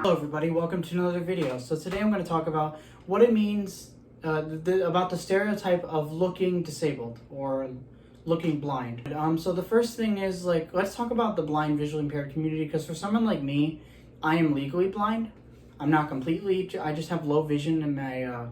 Hello everybody, welcome to another video. So today I'm going to talk about what it means about the stereotype of looking disabled or looking blind. So the first thing is let's talk about the blind visually impaired community, because for someone like me, I am legally blind. I'm not completely, I just have low vision in my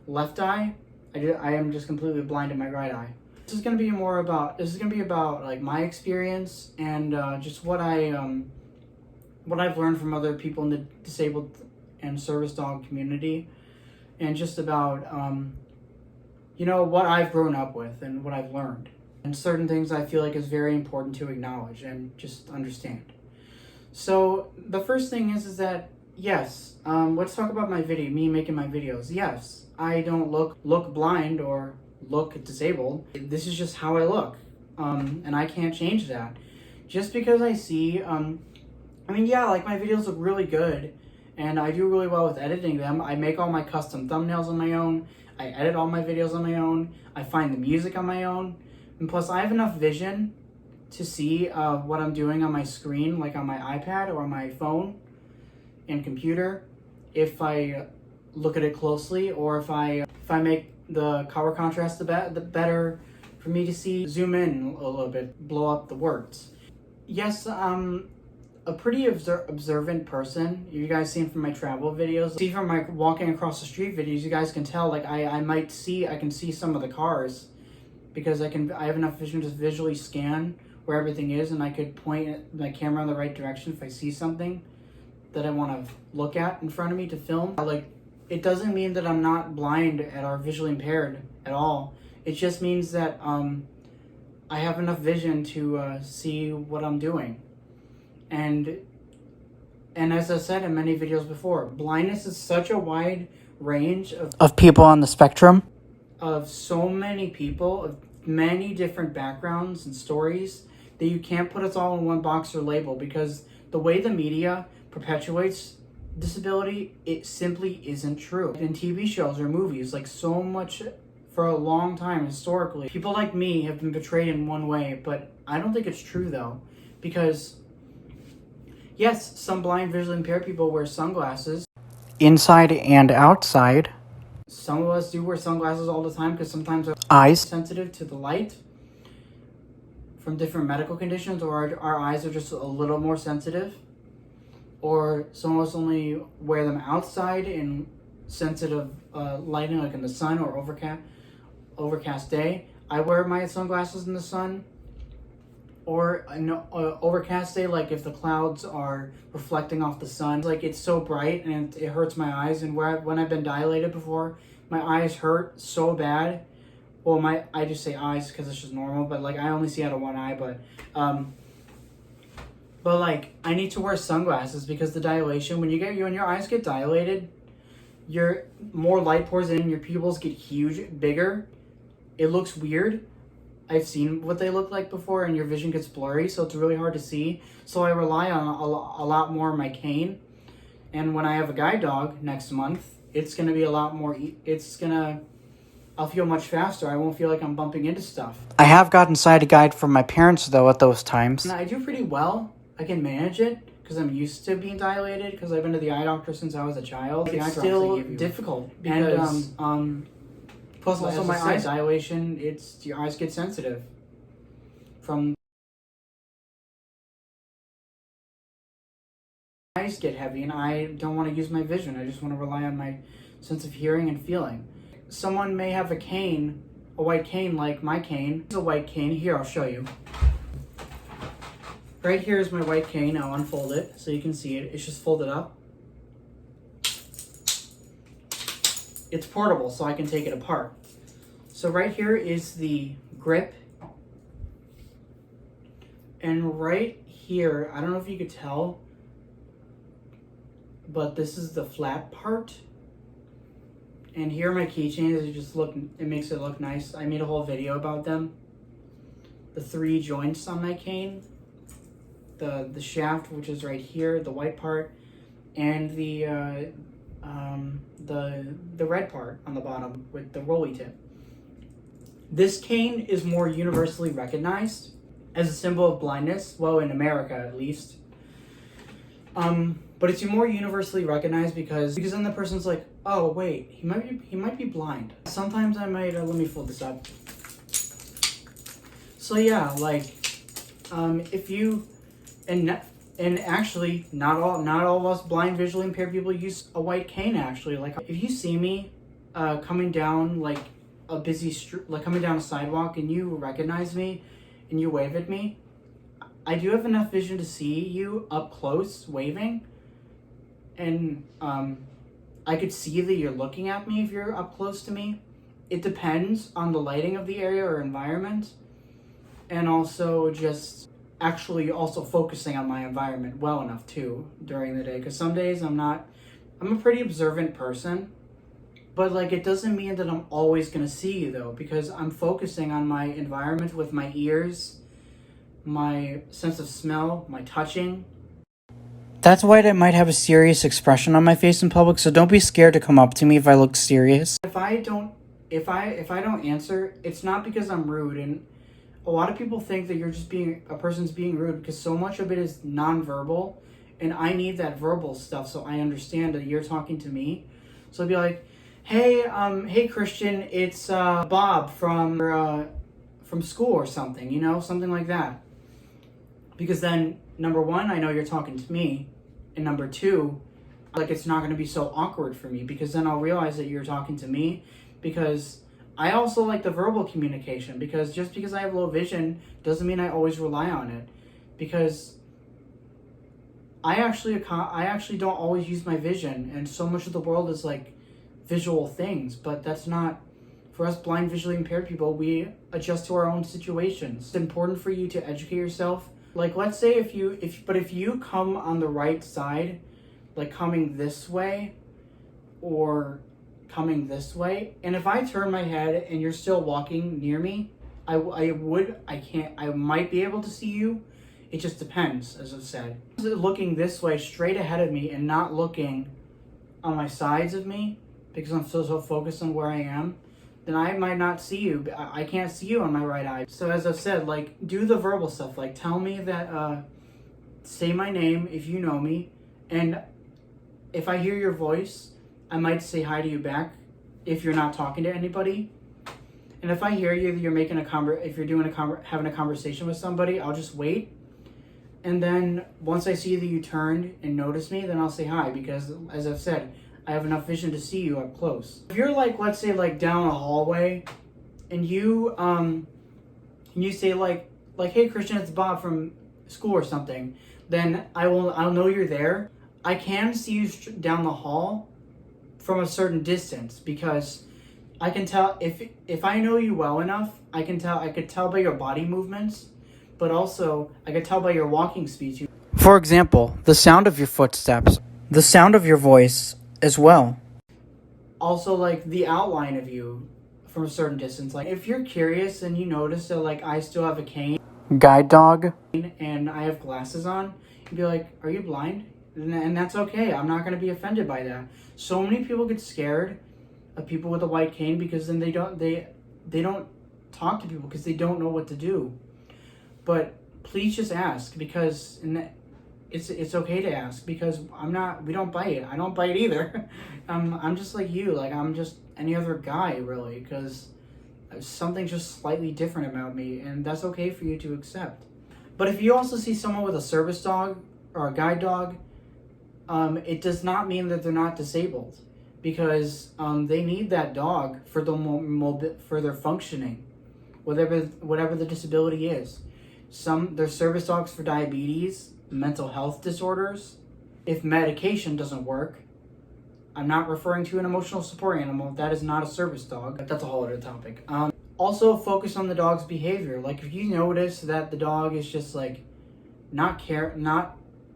left eye. I am just completely blind in my right eye. This is going to be about like my experience and just what I've learned from other people in the disabled and service dog community, and just about, what I've grown up with and what I've learned. And certain things I feel like is very important to acknowledge and just understand. So the first thing is that, yes, let's talk about me making my videos. Yes, I don't look blind or look disabled. This is just how I look. And I can't change that. Just because I see, my videos look really good, and I do really well with editing them. I make all my custom thumbnails on my own. I edit all my videos on my own. I find the music on my own. And plus, I have enough vision to see what I'm doing on my screen, like on my iPad or on my phone and computer, if I look at it closely, or if I make the color contrast the better for me to see. Zoom in a little bit, blow up the words. Yes, a pretty observant person. You guys seen from my travel videos, see from my walking across the street videos, you guys can tell I can see some of the cars, because I have enough vision to visually scan where everything is, and I could point my camera in the right direction if I see something that I want to look at in front of me to film. It doesn't mean that I'm not blind or visually impaired at all. It just means that I have enough vision to see what I'm doing. And as I said in many videos before, blindness is such a wide range of people on the spectrum, of so many people, of many different backgrounds and stories, that you can't put us all in one box or label, because the way the media perpetuates disability, it simply isn't true. In TV shows or movies, so much for a long time historically, people like me have been portrayed in one way, but I don't think it's true though, because yes, some blind visually impaired people wear sunglasses inside and outside. Some of us do wear sunglasses all the time because sometimes our eyes are sensitive to the light from different medical conditions, or our eyes are just a little more sensitive. Or some of us only wear them outside in sensitive lighting, like in the sun or overcast day. I wear my sunglasses in the sun, or an overcast day, like if the clouds are reflecting off the sun. It's so bright and it hurts my eyes, and when I've been dilated before, my eyes hurt so bad. Well, I just say eyes because it's just normal, but I only see out of one eye, but I need to wear sunglasses because the dilation, when your eyes get dilated, more light pours in, your pupils get huge, bigger. It looks weird. I've seen what they look like before, and your vision gets blurry, so it's really hard to see. So I rely on a lot more of my cane. And when I have a guide dog next month, it's going to be a lot more, I'll feel much faster. I won't feel like I'm bumping into stuff. I have gotten sighted guide from my parents, though, at those times. And I do pretty well. I can manage it because I'm used to being dilated, because I've been to the eye doctor since I was a child. It's still difficult because, plus also my eye dilation, your eyes get sensitive from eyes get heavy, and I don't want to use my vision. I just want to rely on my sense of hearing and feeling. Someone may have a white cane like my cane. It's a white cane. Here, I'll show you. Right here is my white cane. I'll unfold it so you can see it. It's just folded up. It's portable, so I can take it apart. So right here is the grip. And right here, I don't know if you could tell, but this is the flat part. And here are my keychains. It makes it look nice. I made a whole video about them. The 3 joints on my cane. The shaft, which is right here, the white part, and the red part on the bottom with the rolly tip. This cane is more universally recognized as a symbol of blindness, well, in America at least. But it's more universally recognized because then the person's like, oh wait, he might be blind. Sometimes I might let me fold this up. So yeah, like if you and actually not all of us blind visually impaired people use a white cane. Actually, like if you see me coming down like a busy street, like coming down a sidewalk, and you recognize me and you wave at me, I do have enough vision to see you up close waving, and I could see that you're looking at me if you're up close to me. It depends on the lighting of the area or environment, and also just actually also focusing on my environment well enough too during the day, because some days I'm a pretty observant person, but like it doesn't mean that I'm always gonna see you though, because I'm focusing on my environment with my ears, my sense of smell, my touching. That's why I might have a serious expression on my face in public, so don't be scared to come up to me if I look serious. If I don't answer, it's not because I'm rude, and a lot of people think that a person's being rude because so much of it is nonverbal, and I need that verbal stuff so I understand that you're talking to me. So I'd be like, hey Christian, it's Bob from school or something, something like that. Because then, number one, I know you're talking to me, and number two, like it's not going to be so awkward for me, because then I'll realize that you're talking to me, because I also like the verbal communication, because just because I have low vision doesn't mean I always rely on it, because I actually don't always use my vision, and so much of the world is like visual things, but that's not, for us blind visually impaired people, we adjust to our own situations. It's important for you to educate yourself. Like let's say if you come on the right side, like coming this way or coming this way, and if I turn my head and you're still walking near me, I might be able to see you. It just depends, as I've said. Looking this way straight ahead of me and not looking on my sides of me because I'm so focused on where I am, then I might not see you. I can't see you on my right eye. So as I've said, like do the verbal stuff, like tell me that, say my name if you know me, and if I hear your voice, I might say hi to you back if you're not talking to anybody. And if I hear you that you're making if you're having a conversation with somebody, I'll just wait. And then once I see that you turned and noticed me, then I'll say hi, because as I've said, I have enough vision to see you up close. If you're like, let's say like down a hallway and you say like, hey Christian, it's Bob from school or something, then I'll know you're there. I can see you down the hall from a certain distance, because I can tell if I know you well enough, I could tell by your body movements, but also I could tell by your walking speed. For example, the sound of your footsteps, the sound of your voice as well. Also like the outline of you from a certain distance. Like if you're curious and you notice that like I still have a cane, guide dog, and I have glasses on, you'd be like, are you blind? And that's okay. I'm not going to be offended by that. So many people get scared of people with a white cane, because then they don't talk to people because they don't know what to do. But please just ask, because it's okay to ask, because we don't bite. I don't bite either. I'm just like you. Like I'm just any other guy really, because something's just slightly different about me, and that's okay for you to accept. But if you also see someone with a service dog or a guide dog, it does not mean that they're not disabled, because they need that dog for their functioning, whatever the disability is. There's service dogs for diabetes, mental health disorders. If medication doesn't work, I'm not referring to an emotional support animal. That is not a service dog. That's a whole other topic. Also focus on the dog's behavior. Like if you notice that the dog is just like not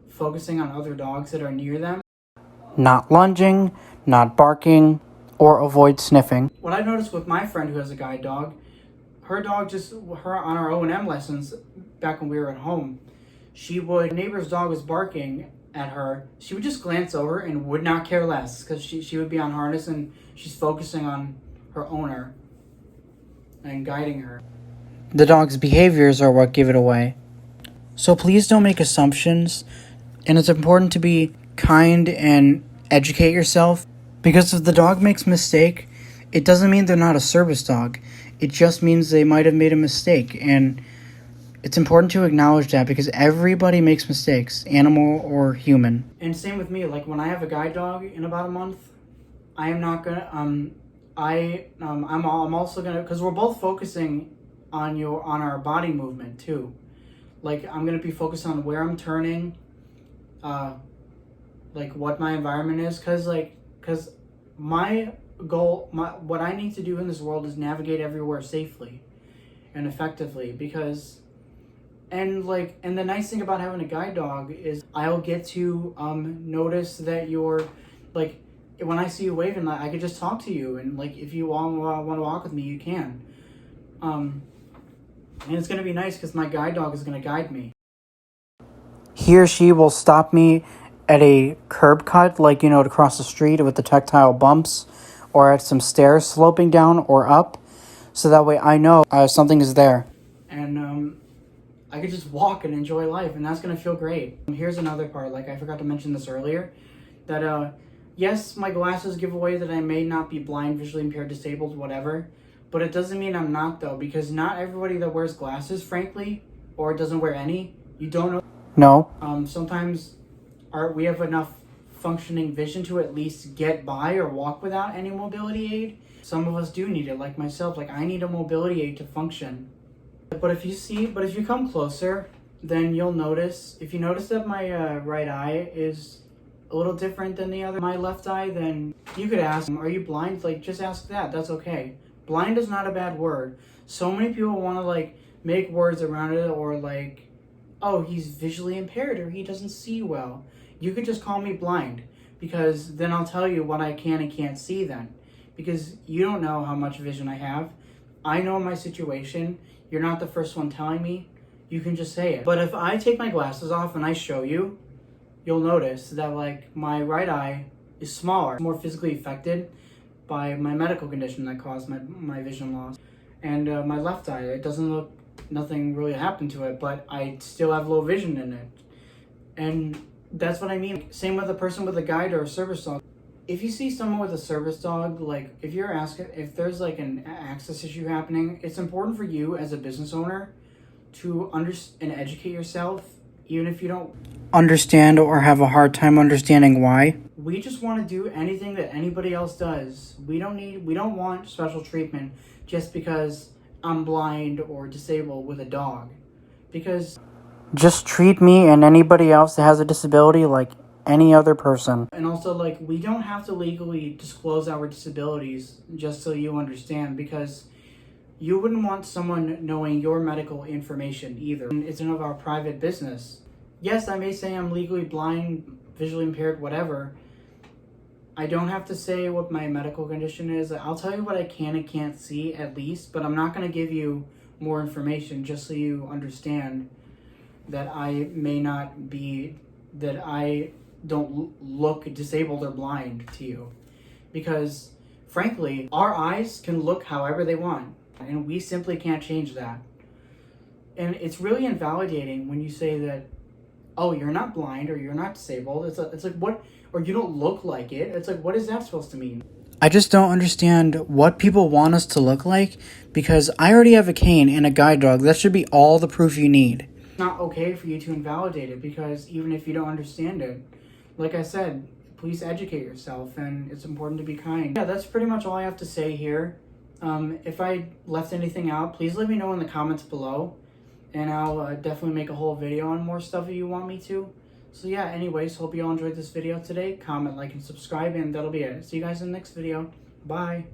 focusing on other dogs that are near them, not lunging, not barking, or avoid sniffing. What I noticed with my friend who has a guide dog, her dog on our O&M lessons back when we were at home, the neighbor's dog was barking at her, she would just glance over and would not care less, because she would be on harness and she's focusing on her owner and guiding her. The dog's behaviors are what give it away. So please don't make assumptions, and it's important to be kind and educate yourself. Because if the dog makes a mistake, it doesn't mean they're not a service dog. It just means they might have made a mistake. And it's important to acknowledge that because everybody makes mistakes, animal or human. And same with me. Like when I have a guide dog in about a month, I am not gonna. I'm also gonna, because we're both focusing on our body movement too. Like I'm gonna be focused on where I'm turning, like what my environment is, because my goal, what I need to do in this world is navigate everywhere safely and effectively. Because and the nice thing about having a guide dog is I'll get to notice that you're like, when I see you waving, I could just talk to you, and like if you want to walk with me, you can. And it's gonna be nice because my guide dog is gonna guide me. He or she will stop me at a curb cut, like, to cross the street with the tactile bumps, or at some stairs sloping down or up, so that way I know something is there. And I could just walk and enjoy life, and that's gonna feel great. Here's another part, like I forgot to mention this earlier, that yes, my glasses give away that I may not be blind, visually impaired, disabled, whatever, but it doesn't mean I'm not, though, because not everybody that wears glasses, frankly, or doesn't wear any, you don't know. No. Sometimes we have enough functioning vision to at least get by or walk without any mobility aid. Some of us do need it, like myself. Like I need a mobility aid to function. But if you come closer, then you'll notice, if you notice that my right eye is a little different than my left eye, then you could ask, are you blind? Like, just ask that. That's okay. Blind is not a bad word. So many people want to make words around it, or like, oh, he's visually impaired, or he doesn't see well. You could just call me blind, because then I'll tell you what I can and can't see then. Because you don't know how much vision I have. I know my situation. You're not the first one telling me. You can just say it. But if I take my glasses off and I show you, you'll notice that my right eye is smaller, more physically affected by my medical condition that caused my vision loss. And my left eye, it doesn't look, nothing really happened to it, but I still have low vision in it. And that's what I mean. Same with a person with a guide or a service dog. If you see someone with a service dog, if you're asking, if there's an access issue happening, it's important for you as a business owner to understand and educate yourself, even if you don't understand or have a hard time understanding why. We just want to do anything that anybody else does. We don't want special treatment just because I'm blind or disabled with a dog. Because just treat me and anybody else that has a disability like any other person. And also, we don't have to legally disclose our disabilities, just so you understand, because you wouldn't want someone knowing your medical information either. It's none of our private business. Yes, I may say I'm legally blind, visually impaired, whatever. I don't have to say what my medical condition is. I'll tell you what I can and can't see at least, but I'm not going to give you more information, just so you understand that I may not be, that I don't look disabled or blind to you. Because frankly, our eyes can look however they want, and we simply can't change that. And it's really invalidating when you say that, oh, you're not blind or you're not disabled. It's like what, or you don't look like it. It's like, what is that supposed to mean? I just don't understand what people want us to look like, because I already have a cane and a guide dog. That should be all the proof you need. It's not okay for you to invalidate it, because even if you don't understand it, like I said, please educate yourself, and it's important to be kind. Yeah, that's pretty much all I have to say here. If I left anything out, please let me know in the comments below, and I'll definitely make a whole video on more stuff if you want me to. So yeah, anyways, hope you all enjoyed this video today. Comment, like, and subscribe, and that'll be it. See you guys in the next video. Bye.